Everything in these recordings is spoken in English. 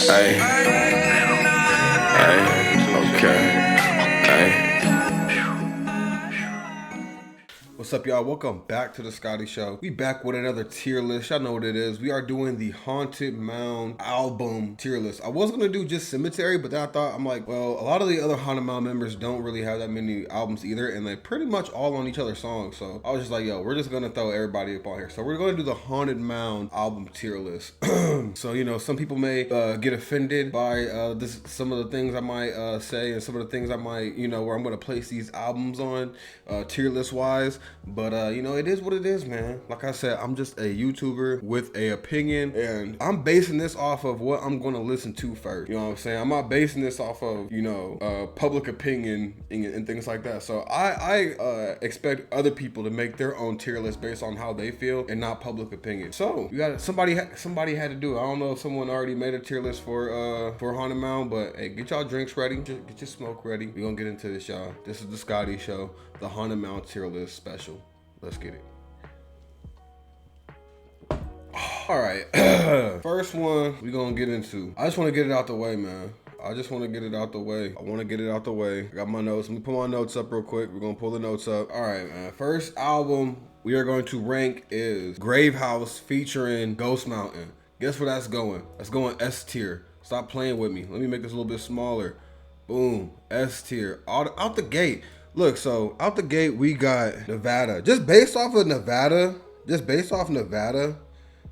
Hey, hey, okay, hey. What's up, y'all? Welcome back to the Scotty Show. We back with another tier list. Y'all know what it is. We are doing the Haunted Mound album tier list. I was gonna do just Cemetery, but then I thought, I'm like, well, a lot of the other Haunted Mound members don't really have that many albums either, and they're pretty much all on each other's songs. So I was just like, yo, we're just gonna throw everybody up on here. So we're gonna do the Haunted Mound album tier list. So some people may get offended by some of the things I might say, and some of the things I might, where I'm gonna place these albums on tier list wise. But it is what it is, man. Like I said, I'm just a YouTuber with a opinion, and I'm basing this off of what I'm gonna listen to first. You know what I'm saying? I'm not basing this off of public opinion and things like that. So I expect other people to make their own tier list based on how they feel and not public opinion. So you got somebody had to do it. I don't know if someone already made a tier list for Haunted Mound, but hey, get y'all drinks ready, get your smoke ready. We gonna get into this, y'all. This is the Scotty Show, the Haunted Mound tier list special. Let's get it. All right. First one we gonna get into. I just want to get it out the way, man. I just want to get it out the way. I want to get it out the way. I got my notes. Let me pull my notes up real quick. We're gonna pull the notes up. All right, man. First album we are going to rank is Gravehouse featuring Ghost Mountain. Guess where that's going? That's going S tier. Stop playing with me. Let me make this a little bit smaller. Boom. S tier. Out the gate. Look, so out the gate, we got Nevada. Just based off Nevada,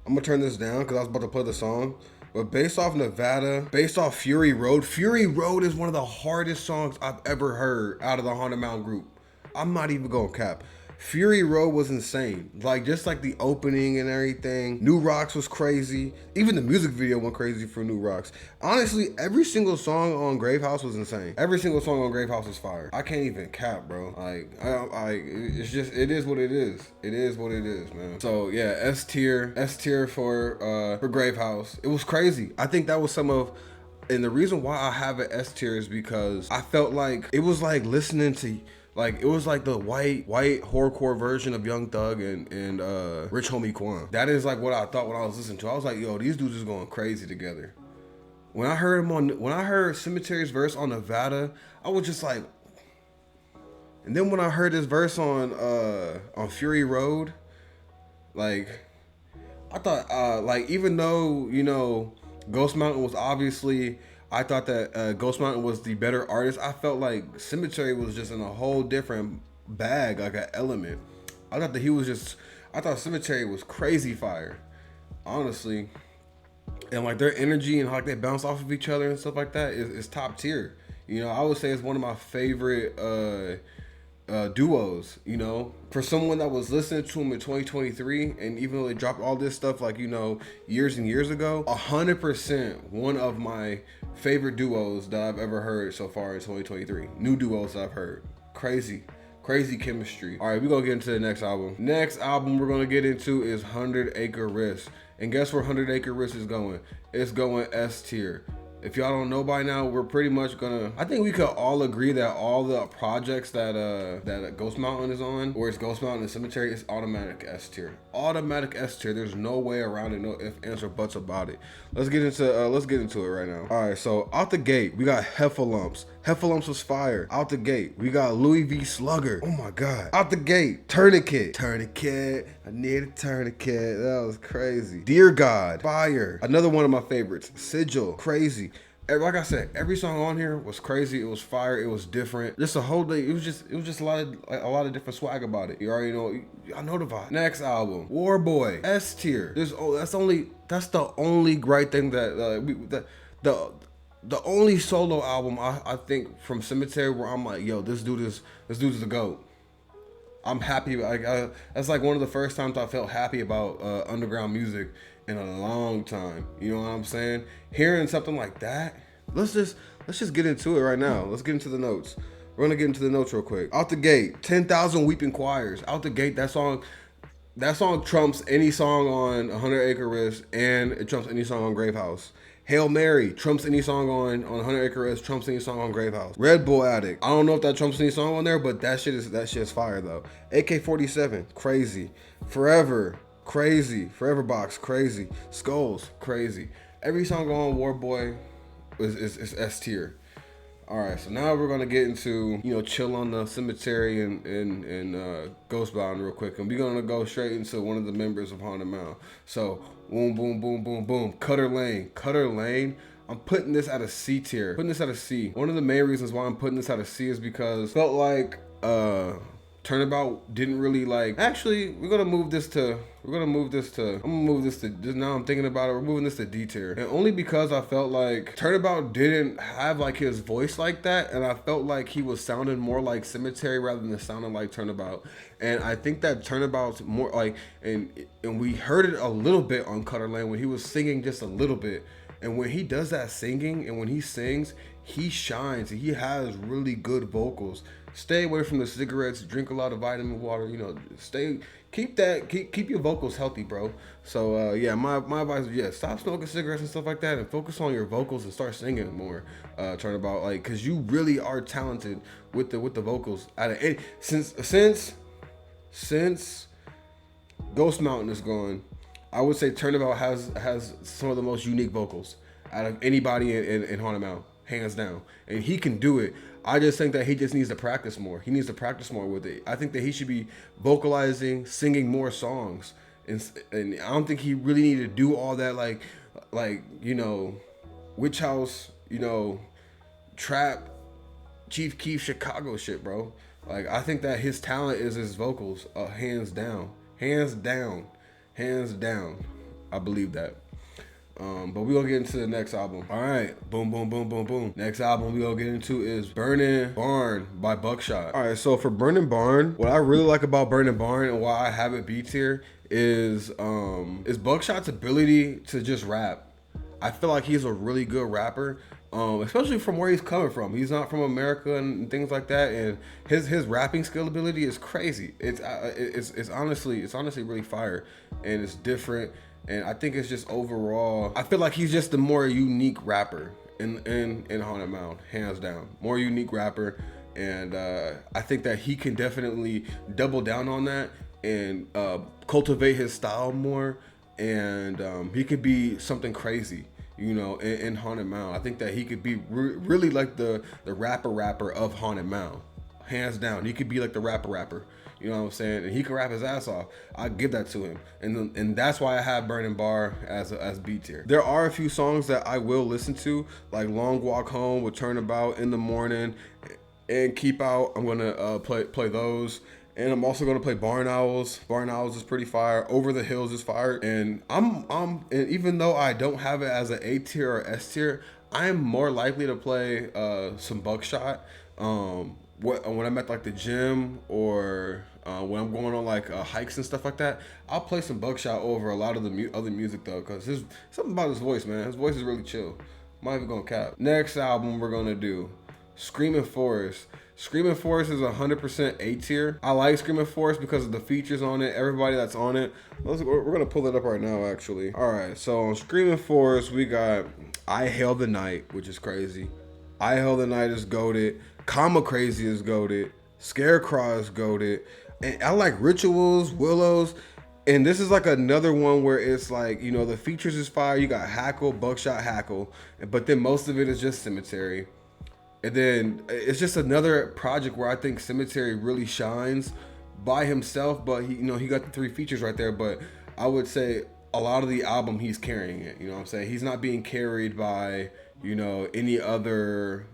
I'm gonna turn this down because I was about to play the song. But based off Nevada, based off Fury Road is one of the hardest songs I've ever heard out of the Haunted Mound group. I'm not even gonna cap. Fury Road was insane. Just like the opening and everything. New Rocks was crazy. Even the music video went crazy for New Rocks. Honestly, every single song on Gravehouse was insane. Every single song on Gravehouse was fire. I can't even cap, bro. It is what it is. It is what it is, man. So yeah, S tier for Gravehouse. It was crazy. I think that was and the reason why I have an S tier is because I felt like it was like listening to. It was like the white horrorcore version of Young Thug and Rich Homie Quan. That is like what I thought when I was listening to. I was like, yo, these dudes is going crazy together. When I heard Cemetary's verse on Nevada, I was just like, and then when I heard this verse on Fury Road, I thought even though Ghost Mountain was obviously. I thought that Ghost Mountain was the better artist. I felt like Cemetery was just in a whole different bag, like an element. I thought Cemetery was crazy fire, honestly. And their energy and they bounce off of each other and stuff like that is top tier. I would say it's one of my favorite duos, for someone that was listening to him in 2023, and even though they dropped all this stuff years and years ago, 100% one of my favorite duos that I've ever heard so far in 2023. New duos that I've heard. Crazy chemistry. All right, we're gonna get into the next album. Next album we're gonna get into is 100 Acre Risk. And guess where 100 Acre Risk is going? It's going S tier. If y'all don't know by now, we're pretty much gonna. I think we could all agree that all the projects that Ghost Mountain is on, or it's Ghost Mountain and Cemetery, is automatic S tier. Automatic S tier. There's no way around it. No ifs, ands, or buts about it. Let's get into it right now. All right. So out the gate, we got Heffalumps. Heffalumps was fire. Out the gate, we got Louis V. Slugger. Oh my God. Out the gate, Tourniquet. I need a tourniquet. That was crazy. Dear God, fire. Another one of my favorites. Sigil, crazy. Like I said, every song on here was crazy. It was fire. It was different. Just a whole day. It was just a lot of different swag about it. You already know. I know the vibe. Next album, Warboy, S tier. That's the only great thing the only solo album I think from Cemetery where I'm like, yo, this dude is the GOAT. I'm happy. That's one of the first times I felt happy about underground music in a long time. You know what I'm saying? Hearing something like that. Let's just get into it right now. Let's get into the notes. We're gonna get into the notes real quick. Out the gate, 10,000 Weeping Choirs. Out the gate, that song trumps any song on 100 Acre Risk, and it trumps any song on Gravehouse. Hail Mary trumps any song on 100 Acre Risk, trumps any song on Gravehouse. Red Bull Addict. I don't know if that trumps any song on there, but that shit is fire though. AK-47, crazy. Forever, crazy. Forever Box, crazy. Skulls, crazy. Every song on War Boy is S tier. All right, so now we're gonna get into chill on the cemetery and Ghostbound real quick, and we're gonna go straight into one of the members of Haunted Mound. So boom, boom, boom, boom, boom. Cutter Lane, Cutter Lane. I'm putting this at a C tier. Putting this at a C. One of the main reasons why I'm putting this at a C is because felt like Turnabout didn't really like. Actually, I'm gonna move this to. Just now I'm thinking about it. We're moving this to D tier, and only because I felt like Turnabout didn't have like his voice like that, and I felt like he was sounding more like Cemetery rather than sounding like Turnabout. And I think that Turnabout's more like, and we heard it a little bit on Cutter Lane when he was singing just a little bit. And when he does that singing and when he sings, he shines. He has really good vocals. Stay away from the cigarettes. Drink a lot of vitamin water. Keep your vocals healthy, bro. So yeah, my advice is stop smoking cigarettes and stuff like that, and focus on your vocals and start singing more. Turnabout, like, cause you really are talented with the vocals. Since Ghost Mountain is gone, I would say Turnabout has some of the most unique vocals out of anybody in Haunted Mound, hands down. And he can do it. I just think that he just needs to practice more. He needs to practice more with it. I think that he should be vocalizing, singing more songs. And I don't think he really needed to do all that Witch House, trap, Chief Keef Chicago shit, bro. Like, I think that his talent is his vocals, hands down. Hands down. Hands down. I believe that. But we're gonna get into the next album. All right, boom, boom, boom, boom, boom. Next album we gonna get into is Burning Barn by Buckshot. All right, so for Burning Barn, what I really like about Burning Barn and why I have it B tier is Buckshot's ability to just rap. I feel like he's a really good rapper, especially from where he's coming from. He's not from America and things like that, and his rapping skill ability is crazy. It's honestly really fire, and it's different. And I think it's just overall, I feel like he's just the more unique rapper in Haunted Mound, hands down. More unique rapper, and I think that he can definitely double down on that and cultivate his style more, and he could be something crazy, in Haunted Mound. I think that he could be really like the rapper of Haunted Mound, hands down. He could be like the rapper. You know what I'm saying? And he can rap his ass off. I give that to him. And that's why I have Burning Bar as B tier. There are a few songs that I will listen to, like Long Walk Home with Turnabout, In the Morning, and Keep Out. I'm gonna play those. And I'm also gonna play Barn Owls. Barn Owls is pretty fire. Over the Hills is fire. And and even though I don't have it as an A tier or S tier, I'm more likely to play some Buckshot. When I'm at like the gym or when I'm going on like hikes and stuff like that, I'll play some Buckshot over a lot of the other music though, cause there's something about his voice, man. His voice is really chill. I'm not even gonna cap. Next album we're gonna do, Screaming Forest. Screaming Forest is 100% A tier. I like Screaming Forest because of the features on it, everybody that's on it. We're gonna pull it up right now, actually. All right, so on Screaming Forest we got I Hail the Night, which is crazy. I Hail the Night is goated. Comma Crazy is goated. Scarecrow is goated. And I like Rituals, Willows. And this is like another one where it's like, the features is fire. You got Hackle, Buckshot, Hackle. But then most of it is just Cemetery. And then it's just another project where I think Cemetery really shines by himself. But he got the three features right there. But I would say a lot of the album he's carrying it. You know what I'm saying? He's not being carried by, any other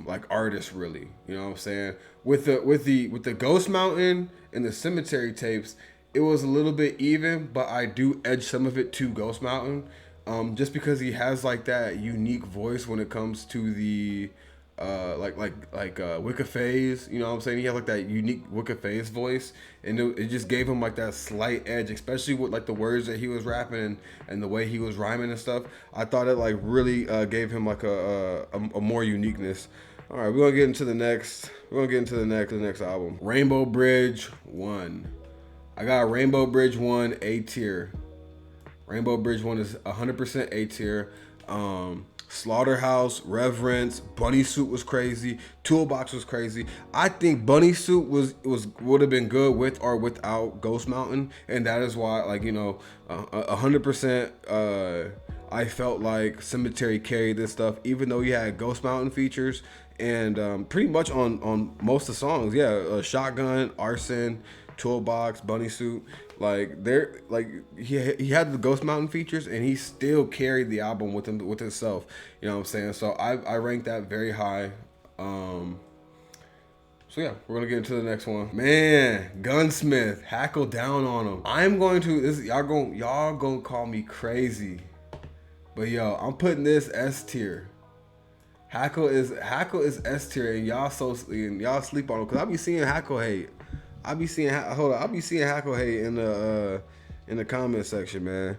like artists really. You know what I'm saying? With the Ghost Mountain and the Cemetery tapes, it was a little bit even, but I do edge some of it to Ghost Mountain. Just because he has like that unique voice when it comes to the Wicca Phase, you know what I'm saying? He had like that unique Wicca Phase voice, and it just gave him like that slight edge, especially with like the words that he was rapping and the way he was rhyming and stuff. I thought it like really gave him like a more uniqueness. All right, we're gonna get into the next album, Rainbow Bridge 1. I got Rainbow Bridge 1 A tier. Rainbow Bridge 1 is 100% A tier. Slaughterhouse, Reverence, Bunny Suit was crazy. Toolbox was crazy. I think Bunny Suit would have been good with or without Ghost Mountain, and that is why 100% I felt like Cemetery carried this stuff, even though he had Ghost Mountain features and pretty much on most of the songs. Yeah, Shotgun, Arson, Toolbox, Bunny Suit. Like they're like he had the Ghost Mountain features and he still carried the album with him with himself. You know what I'm saying? So I rank that very high. So yeah, we're gonna get into the next one. Man, Gunsmith, hackle down on him. I'm going to y'all gonna call me crazy, but yo, I'm putting this S tier. Hackle is S tier, and y'all sleep on him because I be seeing Hackle hate. I be seeing Hackle hate in the comment section, man.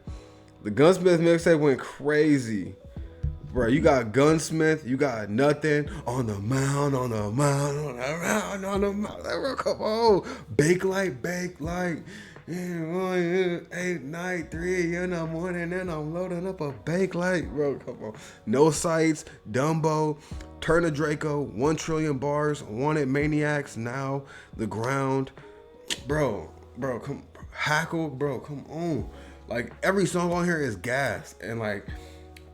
The Gunsmith mixtape went crazy. Bro, you got Gunsmith, you got Nothing on the mound, on the mound, on the mound, on the mound. Bro, come on. Bake like. 8, 9, 3 in the morning, and I'm loading up a bake light. Bro, come on. No Sights, Dumbo, Turn to Draco, 1 trillion bars, Wanted Maniacs, Now, The Ground. Bro, come Hackle, bro, come on. Like, every song on here is gas. And like,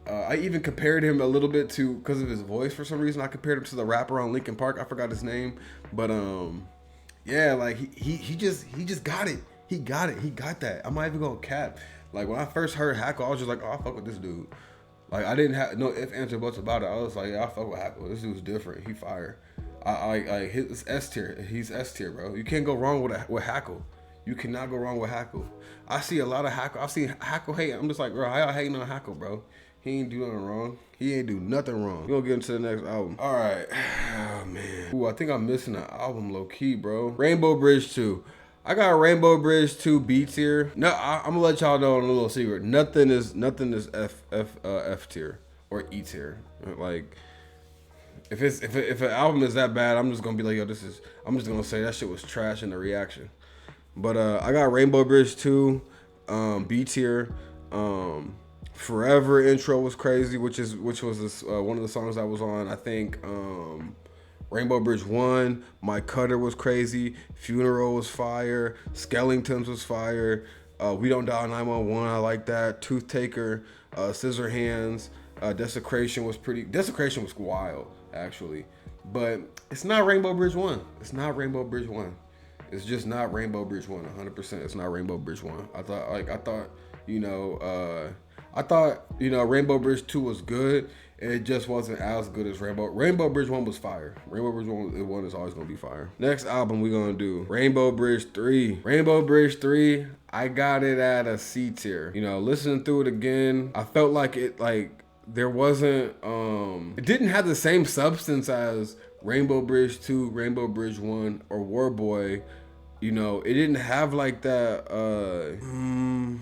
I even compared him a little bit to, because of his voice for some reason, I compared him to the rapper on Linkin Park. I forgot his name. But yeah, like he just got it. He got it. He got that. I'm not even gonna cap. Like when I first heard Hackle, I was just like, oh, I fuck with this dude. Like I didn't have no if, answer, buts about it. I was like, yeah, I fuck with Hackle. This dude's different. He fire. I his S tier. He's S tier, bro. You can't go wrong with Hackle. You cannot go wrong with Hackle. I see a lot of Hackle. I've seen Hackle hate. I'm just like, bro, how y'all hating on Hackle, bro? He ain't do nothing wrong. He ain't do nothing wrong. We're gonna get into the next album. All right. Oh, man. Ooh, I think I'm missing an album low key, bro. Rainbow Bridge 2. I got Rainbow Bridge 2 B tier. No, I'm gonna let y'all know a little secret. Nothing is F tier or E tier. Like if an album is that bad, I'm just gonna be like, yo, I'm just gonna say that shit was trash in the reaction. But I got Rainbow Bridge 2 B tier. Forever intro was crazy, which was this, one of the songs that was on, I think, Rainbow Bridge 1. My Cutter was crazy. Funeral was fire. Skellingtons was fire. We Don't Dial 911, I like that. Tooth Taker, Scissor Hands, Desecration was wild, actually. But it's not Rainbow Bridge 1. It's not Rainbow Bridge 1. It's just not Rainbow Bridge 1, 100%. It's not Rainbow Bridge 1. I thought, Rainbow Bridge 2 was good. It just wasn't as good as Rainbow Bridge 1 was fire. Rainbow Bridge 1 is always going to be fire. Next album we're going to do, Rainbow Bridge 3. Rainbow Bridge 3, I got it at a C tier. Listening through it again, I felt like there wasn't, it didn't have the same substance as Rainbow Bridge 2, Rainbow Bridge 1, or Warboy. It didn't have like that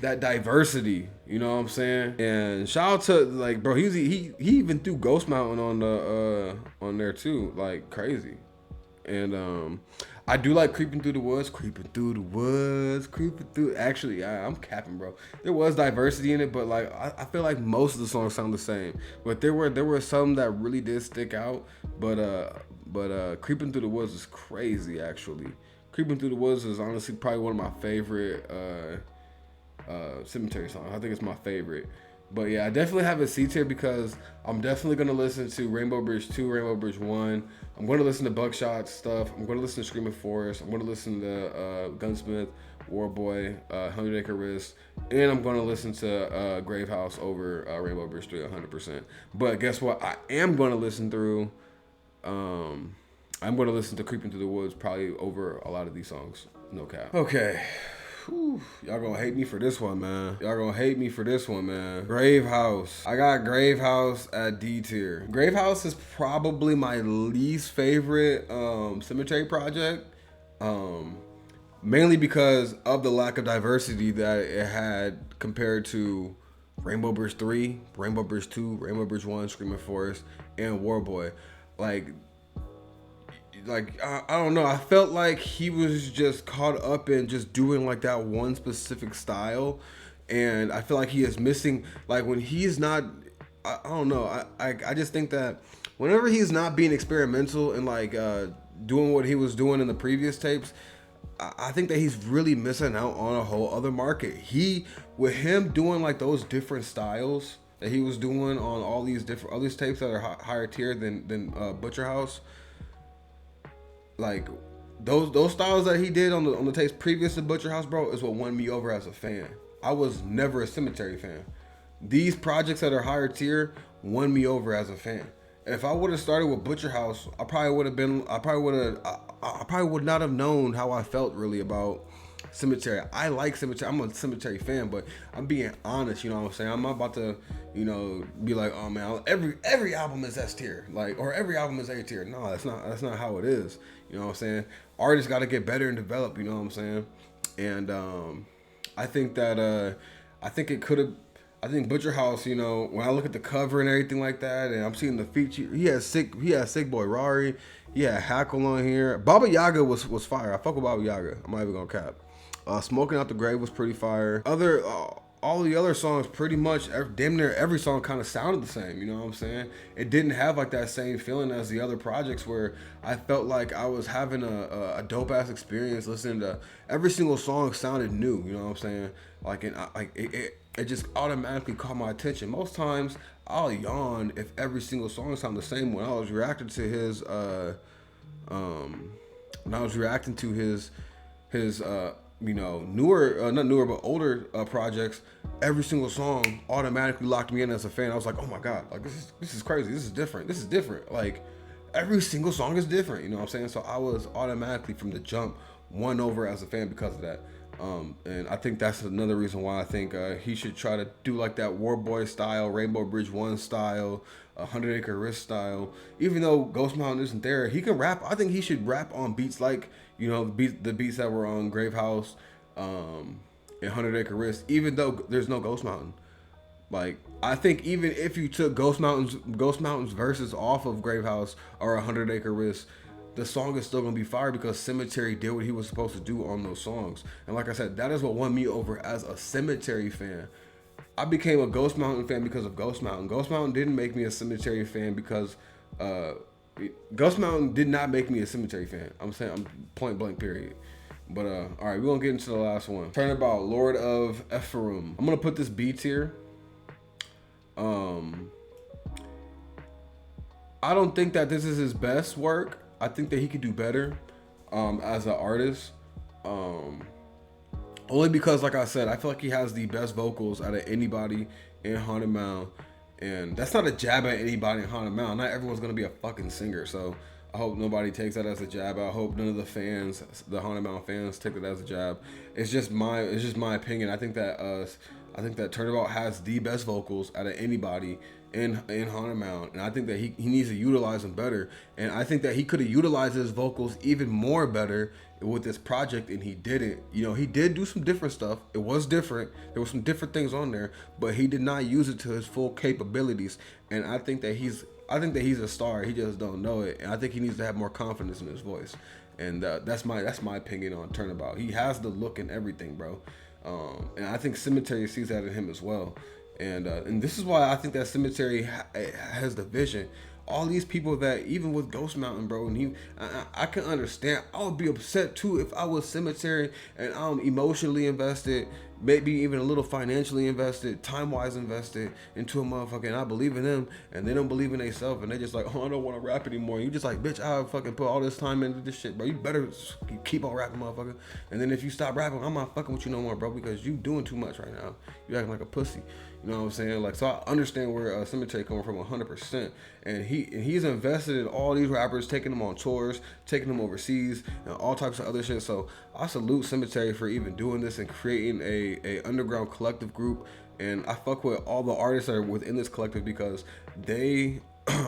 that diversity, you know what I'm saying? And shout out to like, bro, he even threw Ghost Mountain on there too, like crazy. And I do like Creeping Through the Woods. Actually, I'm capping, bro. There was diversity in it, but like I feel like most of the songs sound the same. But there were some that really did stick out. But Creeping Through the Woods is crazy, actually. Creeping Through the Woods is honestly probably one of my favorite Cemetery songs. I think it's my favorite. But yeah, I definitely have a C tier because I'm definitely going to listen to Rainbow Bridge 2, Rainbow Bridge 1. I'm going to listen to Buckshot stuff. I'm going to listen to Screaming Forest. I'm going to listen to Gunsmith, Warboy, 100 Acre Wrist. And I'm going to listen to Grave House over Rainbow Bridge 3 100%. But guess what? I am going to listen through... I'm going to listen to Creeping Through the Woods probably over a lot of these songs. No cap. Okay. Whew. Y'all gonna hate me for this one, man. Grave House. I got Grave House at D tier. Grave House is probably my least favorite Cemetery project. Mainly because of the lack of diversity that it had compared to Rainbow Bridge 3, Rainbow Bridge 2, Rainbow Bridge 1, Screaming Forest, and Warboy. I don't know. I felt like he was just caught up in just doing like that one specific style, and I feel like he is missing. Like when he's not, I don't know. I just think that whenever he's not being experimental and like doing what he was doing in the previous tapes, I think that he's really missing out on a whole other market. With him doing like those different styles that he was doing on all these tapes that are higher tier than Butcher House, like those styles that he did on the tapes previous to Butcher House, bro, is what won me over as a fan. I was never a Cemetery fan. These projects that are higher tier won me over as a fan. If I would have started with Butcher House, I probably would have been. I probably would not have known how I felt really about Cemetery. I like Cemetery. I'm a Cemetery fan, but I'm being honest. You know what I'm saying? I'm not about to, be like, oh man, every album is S tier, like, or every album is A tier. No, that's not how it is. You know what I'm saying? Artists got to get better and develop. You know what I'm saying? And I think that I think it could have. I think Butcher House, when I look at the cover and everything like that, and I'm seeing the feature, he has Sick Boy Rari, he had Hackle on here. Baba Yaga was fire. I fuck with Baba Yaga. I'm not even gonna cap. Smoking Out the Grave was pretty fire. All the other songs, pretty much damn near every song kind of sounded the same. You know what I'm saying? It didn't have like that same feeling as the other projects where I felt like I was having a dope ass experience listening to every single song. Sounded new. You know what I'm saying? It just automatically caught my attention. Most times I'll yawn if every single song sound the same. When I was reacting to his newer, not newer, but older projects, every single song automatically locked me in as a fan. I was like, oh my God, like this is crazy. This is different. Like every single song is different. You know what I'm saying? So I was automatically from the jump won over as a fan because of that. And I think that's another reason why I think he should try to do like that War Boy style, Rainbow Bridge 1 style, 100 Acre Wrist style. Even though Ghost Mountain isn't there, he can rap. I think he should rap on beats like, the beats that were on Grave House and 100 Acre Wrist, even though there's no Ghost Mountain. Like, I think even if you took Ghost Mountain's verses off of Grave House or 100 Acre Wrist, the song is still gonna be fire because Cemetery did what he was supposed to do on those songs. And like I said, that is what won me over as a Cemetery fan. I became a Ghost Mountain fan because of Ghost Mountain. Ghost Mountain didn't make me a Cemetery fan because Ghost Mountain did not make me a Cemetery fan. I'm saying, I'm point blank period. But all right, we're gonna get into the last one. Turnabout, Lord of Ephraim. I'm gonna put this B tier. I don't think that this is his best work. I think that he could do better as an artist. Only because, like I said, I feel like he has the best vocals out of anybody in Haunted Mound. And that's not a jab at anybody in Haunted Mound. Not everyone's going to be a fucking singer. So I hope nobody takes that as a jab. I hope none of the fans, the Haunted Mound fans, take that as a jab. It's just my opinion. I think that Turnabout has the best vocals out of anybody in Haunted Mound, and I think that he needs to utilize them better. And I think that he could have utilized his vocals even more better with this project, and he didn't. He did do some different stuff. It was different. There were some different things on there, but he did not use it to his full capabilities. And I think that he's a star. He just don't know it. And I think he needs to have more confidence in his voice. And that's my opinion on Turnabout. He has the look and everything, bro. And I think Cemetery sees that in him as well. And this is why I think that Cemetery has the vision. All these people that, even with Ghost Mountain, bro, and I can understand. I would be upset too if I was Cemetery and I'm emotionally invested, maybe even a little financially invested, time-wise invested into a motherfucker, and I believe in them, and they don't believe in themselves, and they just like, oh, I don't want to rap anymore. You just like, bitch, I fucking put all this time into this shit, bro. You better keep on rapping, motherfucker. And then if you stop rapping, I'm not fucking with you no more, bro, because you doing too much right now. You acting like a pussy. You know what I'm saying? Like, so I understand where Cemetery coming from 100%. And he's invested in all these rappers, taking them on tours, taking them overseas, and all types of other shit. So I salute Cemetery for even doing this and creating a underground collective group. And I fuck with all the artists that are within this collective because they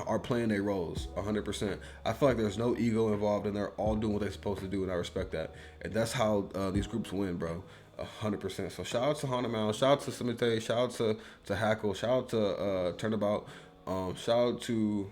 are playing their roles 100%. I feel like there's no ego involved, and they're all doing what they're supposed to do, and I respect that. And that's how these groups win, bro. 100%. So shout out to Haunted Mound, shout out to Cemetery, shout out to Hackle, shout out to Turnabout, shout out to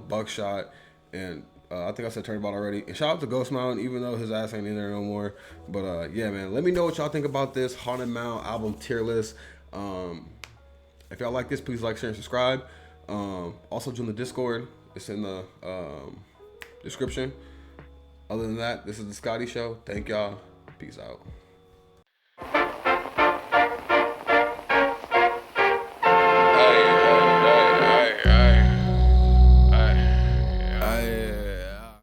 Buckshot, and I think I said Turnabout already. And shout out to Ghost Mountain, even though his ass ain't in there no more. But yeah, man, let me know what y'all think about this Haunted Mound album tier list. If y'all like this, please like, share, and subscribe. Also join the Discord. It's in the description. Other than that, this is the Scotty Show. Thank y'all. Peace out.